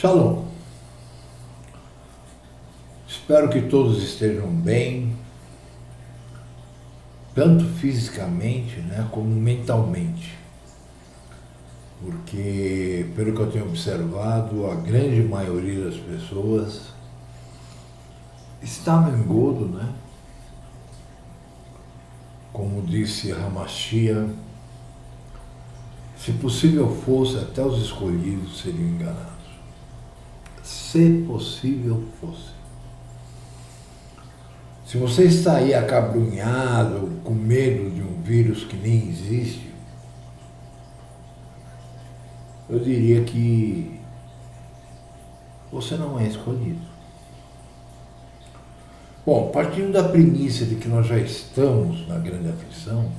Shalom. Espero que todos estejam bem, tanto fisicamente, como mentalmente. Porque, pelo que eu tenho observado, a grande maioria das pessoas está no engodo, Como disse Hamashia, se possível fosse, até os escolhidos seriam enganados. Se possível fosse. Se você está aí acabrunhado, com medo de um vírus que nem existe, eu diria que você não é escolhido. Bom, partindo da premissa de que nós já estamos na grande aflição,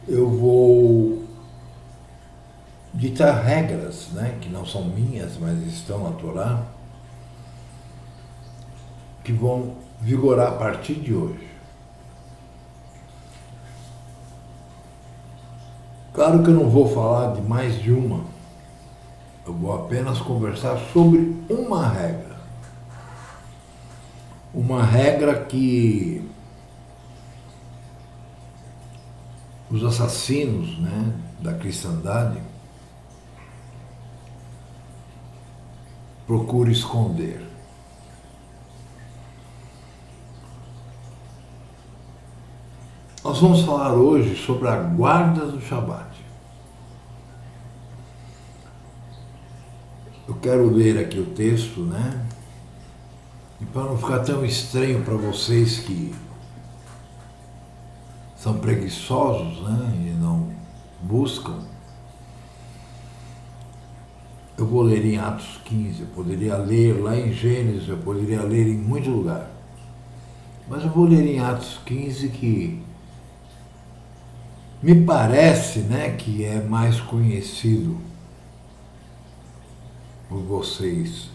eu vou ditar regras, que não são minhas, mas estão na Torá, que vão vigorar a partir de hoje. Claro que eu não vou falar de mais de uma, eu vou apenas conversar sobre uma regra. Uma regra que os assassinos, da cristandade procuram esconder. Nós vamos falar hoje sobre a guarda do Shabat. Eu quero ler aqui o texto, E para não ficar tão estranho para vocês que são preguiçosos, e não buscam, eu vou ler em Atos 15, eu poderia ler lá em Gênesis, eu poderia ler em muito lugar. Mas eu vou ler em Atos 15 que me parece, que é mais conhecido por vocês.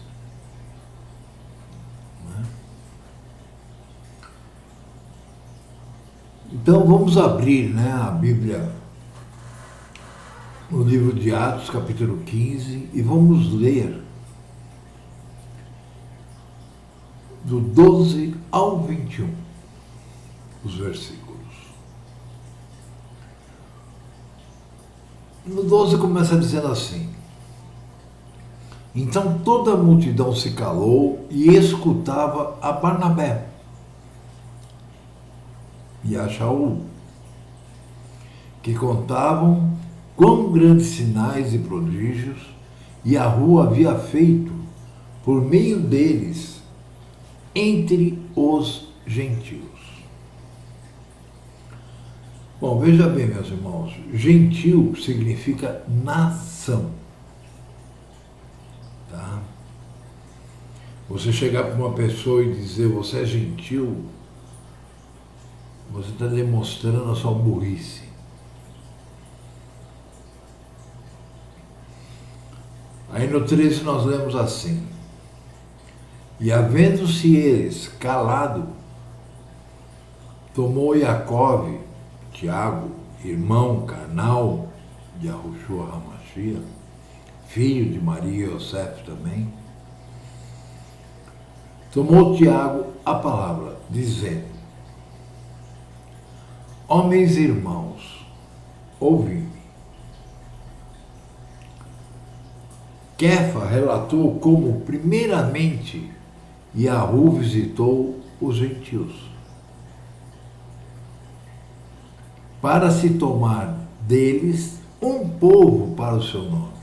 Então vamos abrir, a Bíblia no livro de Atos, capítulo 15, e vamos ler do 12 ao 21, os versículos. No 12 começa dizendo assim: então toda a multidão se calou e escutava a Barnabé e a Shaul, que contavam quão grandes sinais e prodígios Yahu havia feito por meio deles entre os gentios. Bom, veja bem, meus irmãos, gentil significa nação. Tá? Você chegar para uma pessoa e dizer você é gentil, você está demonstrando a sua burrice. Aí no 13 nós lemos assim: e havendo-se eles calado, tomou Iacove, Tiago, irmão carnal de Yahushua Hamashia, filho de Maria e Yosef também, tomou Tiago a palavra, dizendo: homens e irmãos, ouvi-me. Kefa relatou como, primeiramente, Yahu visitou os gentios para se tomar deles um povo para o seu nome.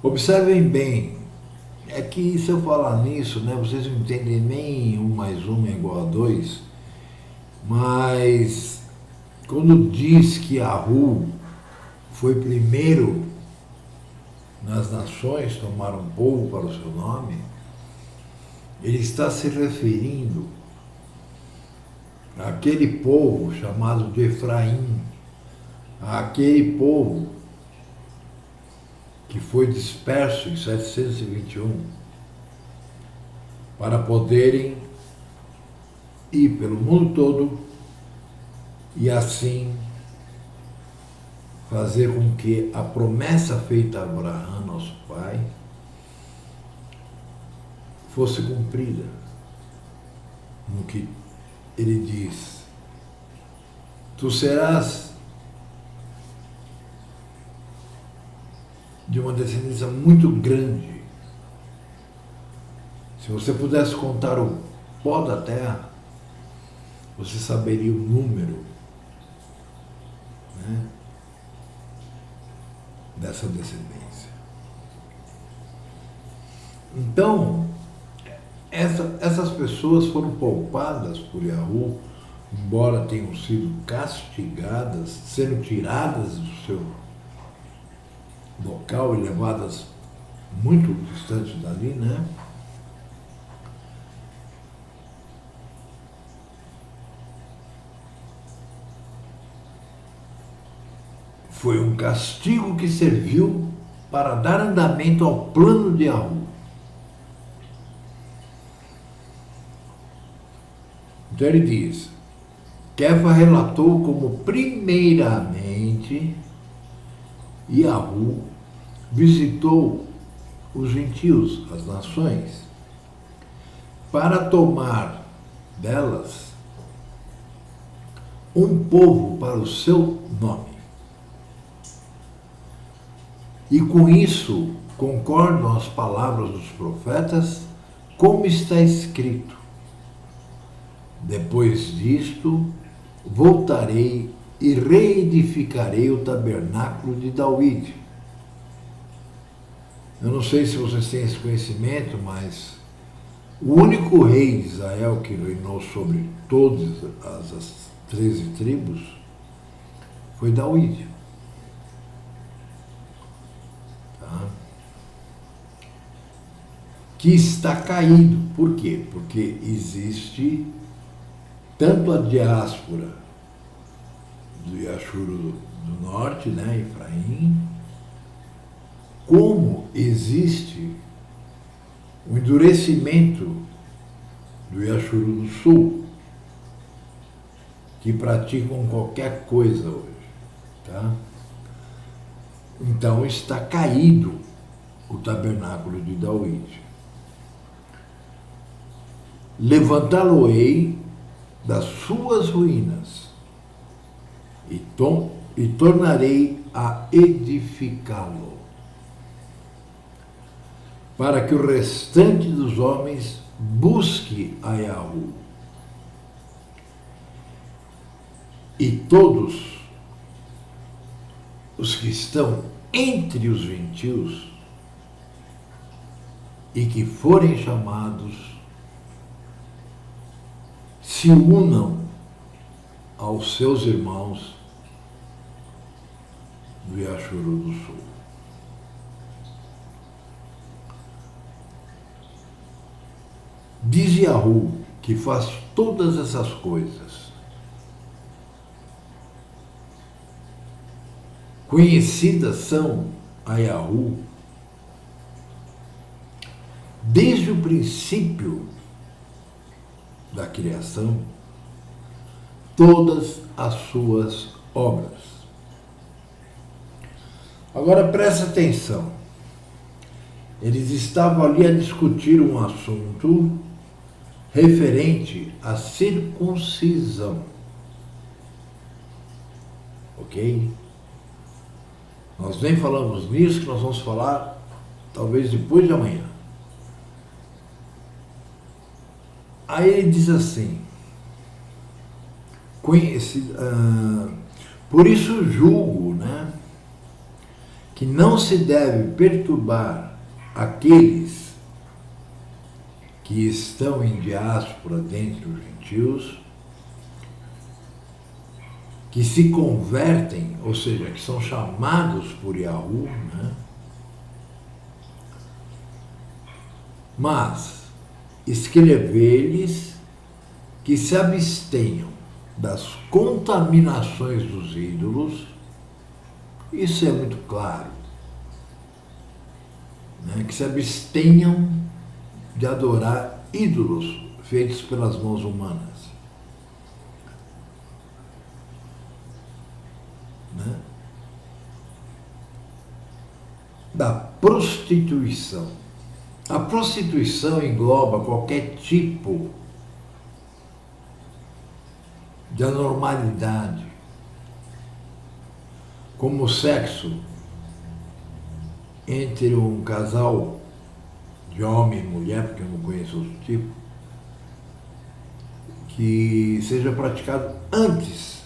Observem bem, é que se eu falar nisso, vocês não entendem nem 1 mais 1 é igual a 2, mas quando diz que Yahu foi primeiro nas nações tomar um povo para o seu nome, ele está se referindo àquele povo chamado de Efraim, àquele povo que foi disperso em 721 para poderem ir pelo mundo todo e assim fazer com que a promessa feita a Abraão, nosso pai, fosse cumprida. No que ele diz: tu serás de uma descendência muito grande. Se você pudesse contar o pó da terra, você saberia o número, né, dessa descendência. Então, essas pessoas foram poupadas por Yahu, embora tenham sido castigadas, sendo tiradas do seu local e levadas muito distante dali, né? Foi um castigo que serviu para dar andamento ao plano de Yahu. Então ele diz: Kefa relatou como primeiramente Yahu visitou os gentios, as nações, para tomar delas um povo para o seu nome. E com isso concordam as palavras dos profetas, como está escrito: depois disto, voltarei e reedificarei o tabernáculo de David. Eu não sei se vocês têm esse conhecimento, mas o único rei de Israel que reinou sobre todas as 13 tribos foi David. Tá? Que está caído. Por quê? Porque existe tanto a diáspora do Yashuru do norte, né, Efraim, como existe o endurecimento do Yashuru do sul, que praticam qualquer coisa hoje. Tá? Então está caído o tabernáculo de David. Levantá-lo-ei das suas ruínas e tornarei a edificá-lo, para que o restante dos homens busque a Yahu. E todos os que estão entre os gentios e que forem chamados se unam aos seus irmãos do Yashuru do Sul. Diz Yahu que faz todas essas coisas. Conhecidas são a Yahu desde o princípio da criação, todas as suas obras. Agora presta atenção. Eles estavam ali a discutir um assunto referente à circuncisão. Ok? Nós nem falamos nisso, que nós vamos falar talvez depois de amanhã. Aí ele diz assim: por isso julgo, né, que não se deve perturbar aqueles que estão em diáspora dentre os gentios, que se convertem, ou seja, que são chamados por Yahu, né? Mas escrever-lhes que se abstenham das contaminações dos ídolos, isso é muito claro, né? Que se abstenham de adorar ídolos feitos pelas mãos humanas. Né? da prostituição. A prostituição engloba qualquer tipo de anormalidade, como o sexo entre um casal de homem e mulher, porque eu não conheço outro tipo, que seja praticado antes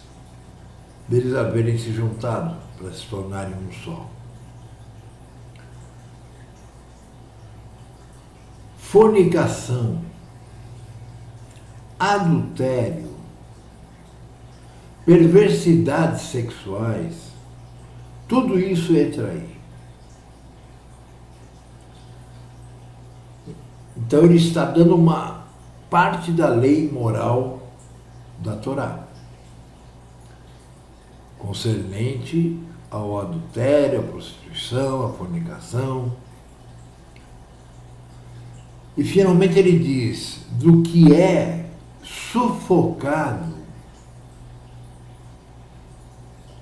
deles haverem se juntado para se tornarem um só. Fornicação, adultério, perversidades sexuais, tudo isso entra aí. Então ele está dando uma parte da lei moral da Torá, concernente ao adultério, à prostituição, à fornicação. E finalmente ele diz do que é sufocado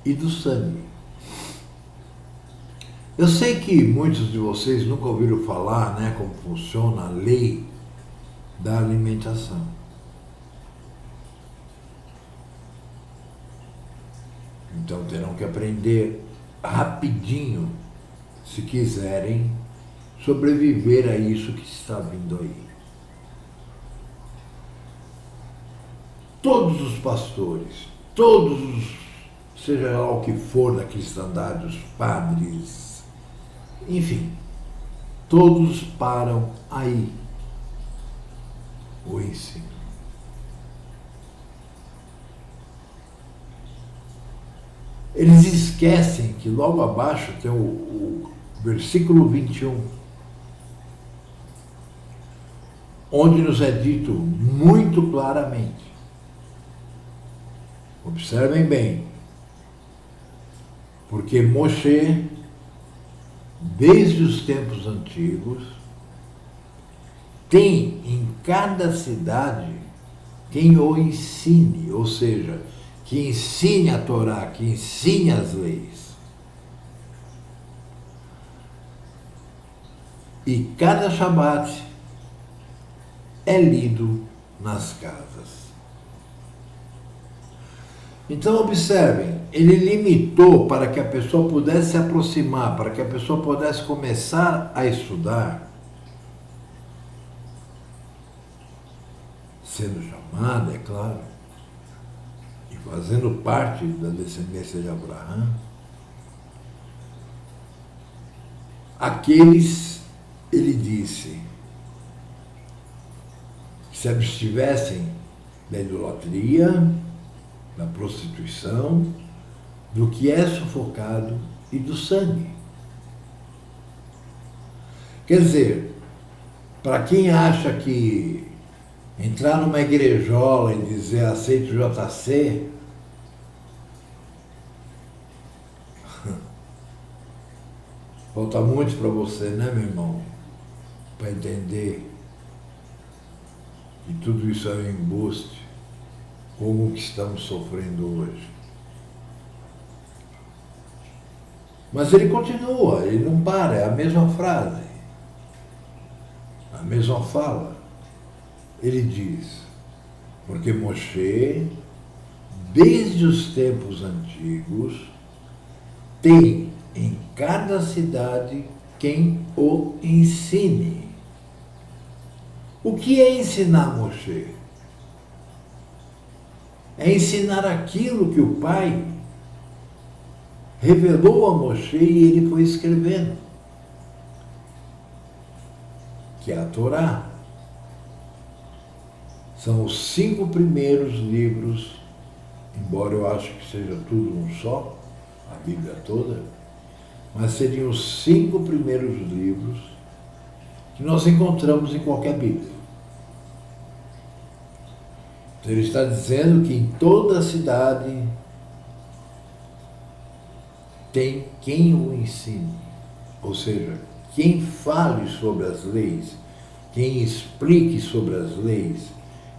e do sangue. Eu sei que muitos de vocês nunca ouviram falar, né, como funciona a lei da alimentação. Então terão que aprender rapidinho se quiserem sobreviver a isso que está vindo aí. Todos os pastores, seja lá o que for da cristandade, os padres, enfim, todos param aí o ensino. Eles esquecem que logo abaixo tem o versículo 21, onde nos é dito muito claramente. Observem bem, porque Moshe, desde os tempos antigos, tem em cada cidade quem o ensine, ou seja, que ensine a Torá, que ensine as leis. E cada Shabat é lido nas casas. Então observem, ele limitou para que a pessoa pudesse se aproximar, para que a pessoa pudesse começar a estudar, sendo chamada, é claro, e fazendo parte da descendência de Abraão, aqueles, ele disse, que se abstivessem da idolatria, da prostituição, do que é sufocado e do sangue. Quer dizer, para quem acha que entrar numa igrejola e dizer aceito JC, falta muito para você, né, meu irmão? Para entender que tudo isso é um embuste, como o que estamos sofrendo hoje. Mas ele continua, ele não para, é a mesma frase, a mesma fala. Ele diz, porque Moshe, desde os tempos antigos, tem em cada cidade quem o ensine. O que é ensinar Moshe? É ensinar aquilo que o Pai revelou a Moshe e ele foi escrevendo, que é a Torá. São os 5 primeiros livros, embora eu acho que seja tudo um só, a Bíblia toda, mas seriam os 5 primeiros livros que nós encontramos em qualquer Bíblia. Então ele está dizendo que em toda a cidade tem quem o ensine, ou seja, quem fale sobre as leis, quem explique sobre as leis,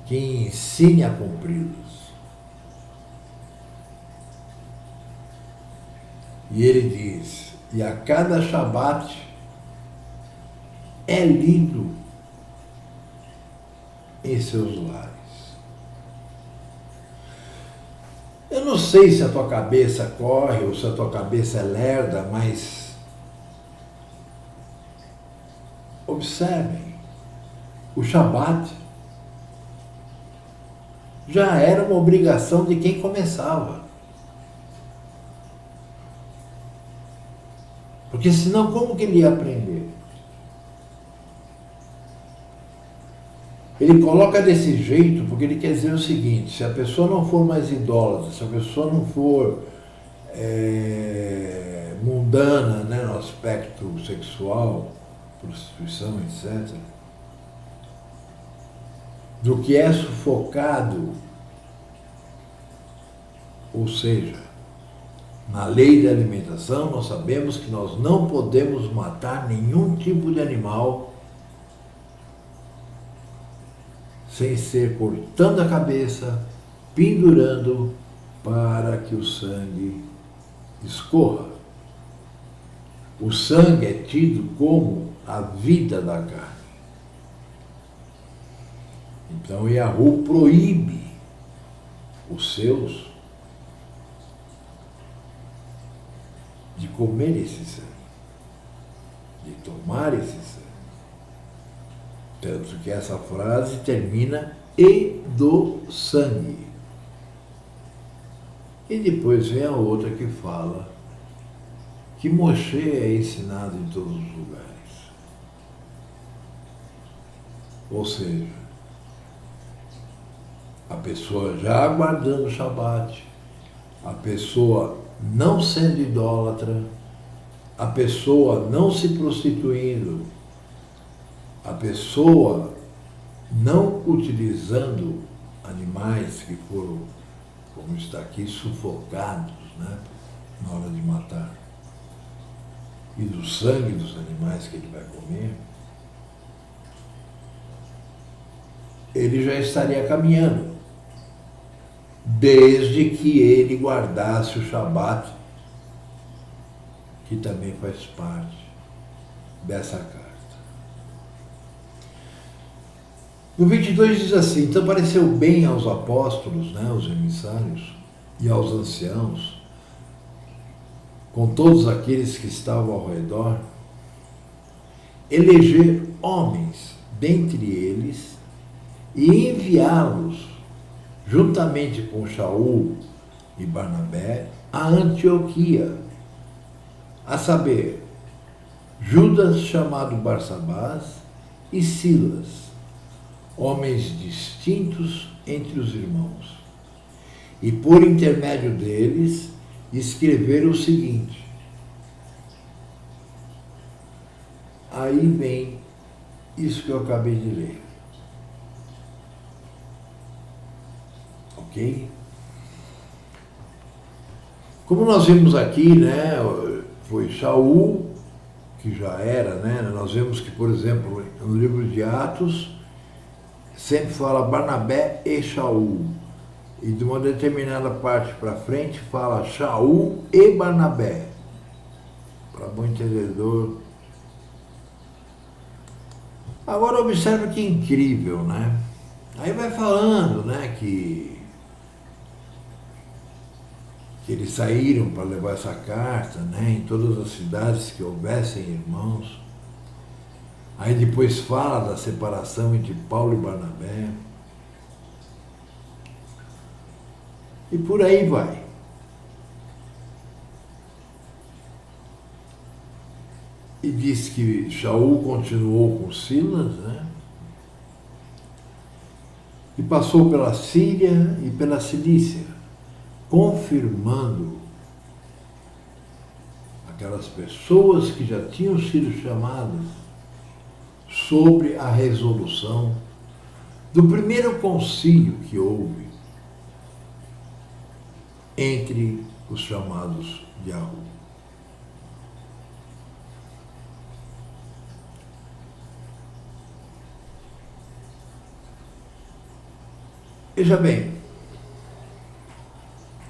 quem ensine a cumpri-las. E ele diz, e a cada Shabat é lido em seus lares. Eu não sei se a tua cabeça corre ou se a tua cabeça é lerda, mas observem, o Shabat já era uma obrigação de quem começava. Porque senão como que ele ia aprender? Ele coloca desse jeito porque ele quer dizer o seguinte: se a pessoa não for mais idólatra, se a pessoa não for mundana, né, no aspecto sexual, prostituição, etc., do que é sufocado, ou seja, na lei da alimentação nós sabemos que nós não podemos matar nenhum tipo de animal sem ser cortando a cabeça, pendurando para que o sangue escorra. O sangue é tido como a vida da carne. Então Yahu proíbe os seus de comer esse sangue, de tomar esse sangue. Tanto que essa frase termina "e do sangue". E depois vem a outra que fala que Moshe é ensinado em todos os lugares. Ou seja, a pessoa já aguardando o Shabat, a pessoa não sendo idólatra, a pessoa não se prostituindo, a pessoa não utilizando animais que foram, como está aqui, sufocados, né, na hora de matar, e do sangue dos animais que ele vai comer, ele já estaria caminhando, desde que ele guardasse o Shabat, que também faz parte dessa carta. No 22 diz assim: então pareceu bem aos apóstolos, né, aos emissários, e aos anciãos, com todos aqueles que estavam ao redor, eleger homens dentre eles e enviá-los, juntamente com Shaul e Barnabé, a Antioquia, a saber, Judas, chamado Barsabás, e Silas, homens distintos entre os irmãos, e por intermédio deles escreveram o seguinte. Aí vem isso que eu acabei de ler. Ok? Como nós vimos aqui, né, foi Shaul, que já era, né, nós vemos que, por exemplo, no livro de Atos, sempre fala Barnabé e Shaul. E de uma determinada parte para frente fala Shaul e Barnabé. Para bom entendedor. Agora observe que incrível, né? Aí vai falando, né, que eles saíram para levar essa carta, né, em todas as cidades que houvessem irmãos. Aí depois fala da separação entre Paulo e Barnabé. E por aí vai. E diz que Shaul continuou com Silas, né? E passou pela Síria e pela Cilícia, confirmando aquelas pessoas que já tinham sido chamadas sobre a resolução do primeiro concílio que houve entre os chamados de Yahu. Veja bem,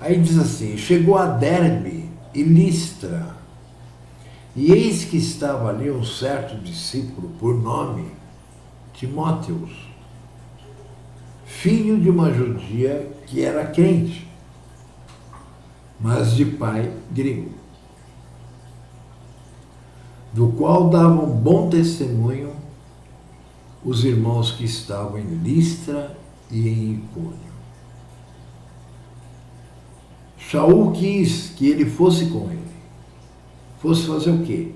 aí diz assim, chegou a Derbe e Listra, E eis que estava ali um certo discípulo, por nome Timóteus, filho de uma judia que era crente, mas de pai grego, do qual davam bom testemunho os irmãos que estavam em Listra e em Icônio. Shaul quis que ele fosse com ele. Fosse fazer o quê?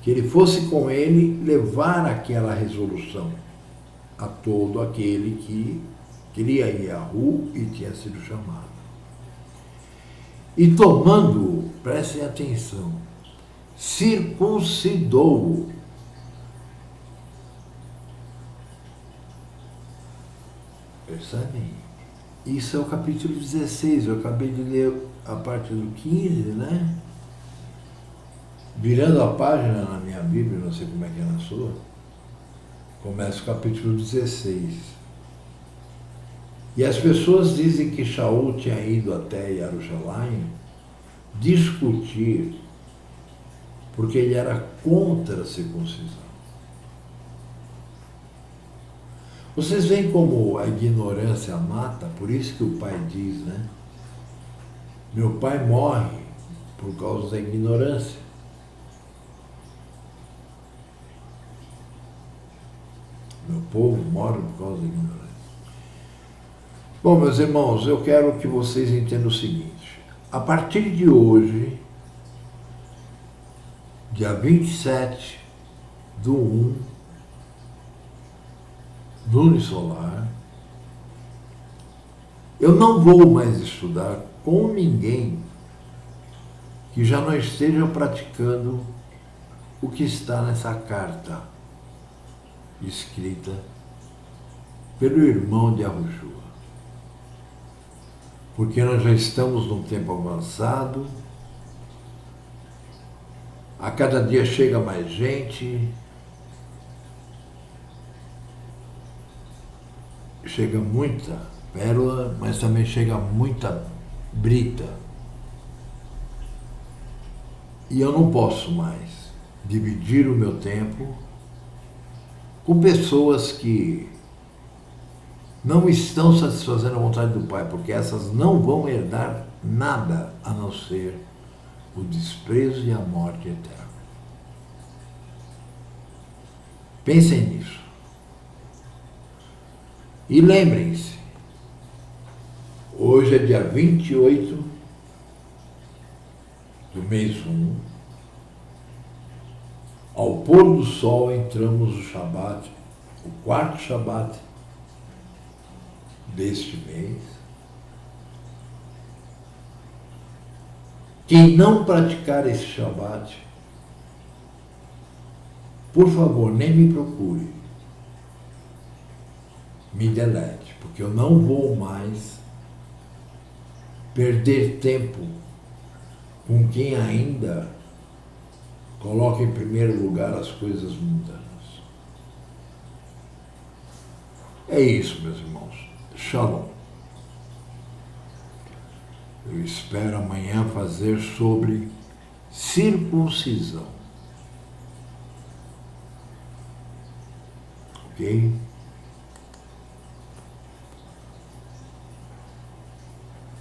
Que ele fosse com ele levar aquela resolução a todo aquele que queria ir à rua e tinha sido chamado. E tomando-o, prestem atenção, circuncidou-o. Percebem? Isso é o capítulo 16, eu acabei de ler a parte do 15, né? Virando a página na minha Bíblia, não sei como é que é na sua, começa o capítulo 16. E as pessoas dizem que Shaul tinha ido até Jerusalém discutir porque ele era contra a circuncisão. Vocês veem como a ignorância mata, por isso que o pai diz, né? Meu pai morre por causa da ignorância. Meu povo morre por causa da ignorância. Bom, meus irmãos, eu quero que vocês entendam o seguinte. A partir de hoje, dia 27/1, lune solar, eu não vou mais estudar com ninguém que já não esteja praticando o que está nessa carta escrita pelo irmão de Arujua. Porque nós já estamos num tempo avançado, a cada dia chega mais gente, chega muita pérola, mas também chega muita brita. E eu não posso mais dividir o meu tempo com pessoas que não estão satisfazendo a vontade do Pai, porque essas não vão herdar nada a não ser o desprezo e a morte eterna. Pensem nisso. E lembrem-se, hoje é dia 28 do mês 1, ao pôr do sol entramos no Shabat, o quarto Shabat deste mês. Quem não praticar esse Shabat, por favor, nem me procure. Me delete, porque eu não vou mais perder tempo com quem ainda coloca em primeiro lugar as coisas mundanas. É isso, meus irmãos. Shalom. Eu espero amanhã fazer sobre circuncisão. Ok?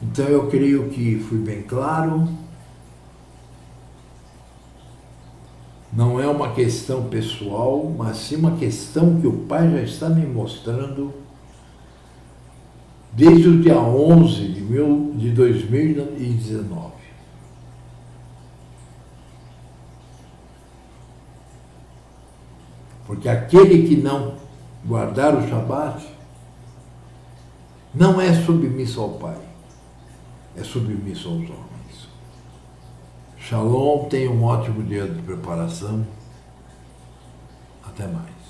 Então eu creio que fui bem claro. Não é uma questão pessoal, mas sim uma questão que o Pai já está me mostrando desde o dia 11 de 2019. Porque aquele que não guardar o Shabat não é submisso ao Pai, é submisso aos homens. Shalom, tenha um ótimo dia de preparação. Até mais.